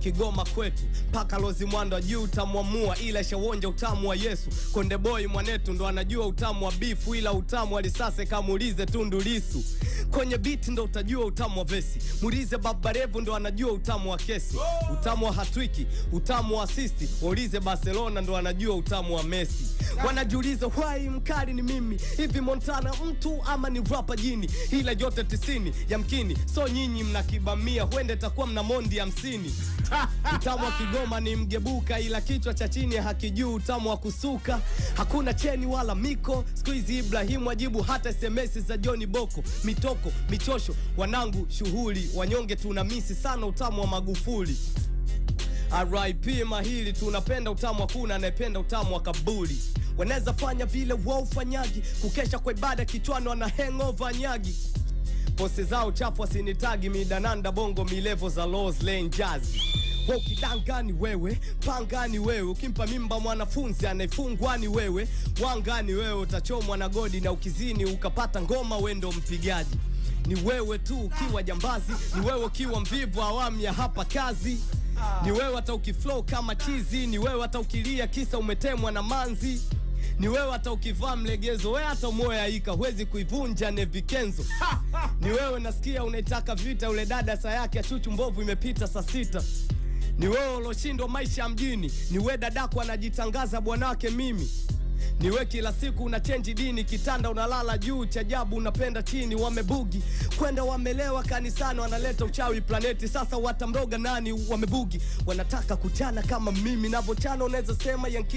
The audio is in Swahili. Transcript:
Kigoma kwetu paka Lozi Mwando juu utamwamua, ila shawonja utamu wa Yesu. Konde Boy mwanetu ndo anajua utamu wa bifu, ila utamu wa risase kamulize Tundu Lissu. Kwenye beat ndo utajua utamu wa vesi, muulize Baba Levo ndo anajua utamu wa kesi. Utamu wa hatwiki, utamu wa assist, muulize Barcelona ndo anajua utamu wa Messi. Wanajiuliza why mkali ni mimi, hivi Montana mtu ama ni rapper jini? Ila yote 90 yamkini, so nyinyi mnakibamia, huende takuwa mna mondi 50. Utamu wa Kigoma ni mgebuka, ila kichwa cha chini hakijui utamu wa kusuka. Hakuna cheni wala miko, squeeze Ibrahim wajibu hata SMS za Johnny Boko. Mitoko, michosho, wanangu shughuli, wanyonge tunamisi sana utamu wa Magufuli. R.I.P. mahili, tunapenda utamu wa kuna anayependa utamu wa kaburi. Wanaweza fanya vile wao fanyagi, kukesha kwa ibada kichwani wana hangover nyagi. Pose zao chafu wasinitagi, midananda bongo milevo za Lows Lane Jazz. Ukidangani wewe, pangani wewe, ukimpa mimba mwanafunzi anayefungwa ni wewe. Wangani wewe utachomwa na godi, na ukizini ukapata ngoma wendo mpigaji. Ni wewe tu ukiwa jambazi, ni wewe ukiwa mvivu awamu ya hapa kazi. Ni wewe hata ukiflow kama chizi, ni wewe hata ukilia kisa umetemwa na manzi. Ni wewe hata ukivaa mlegezo, wewe hata moyo ika huwezi kuivunja Nevikenzo. Ni wewe nasikia unaitaka vita, ule dada saa yake ya chuchu mbovu imepita saa 6. Ni wewe uloshindwa maisha mjini, ni wewe dadako anajitangaza bwanake mimi. Ni wewe kila siku una change dini, kitanda unalala juu, chajabu unapenda chini. Wamebugi kwenda wamelewa kanisani, wanaleta uchawi planeti, sasa watamroga nani? Wamebugi wanataka kuchana kama mimi navochana, unaweza sema yanki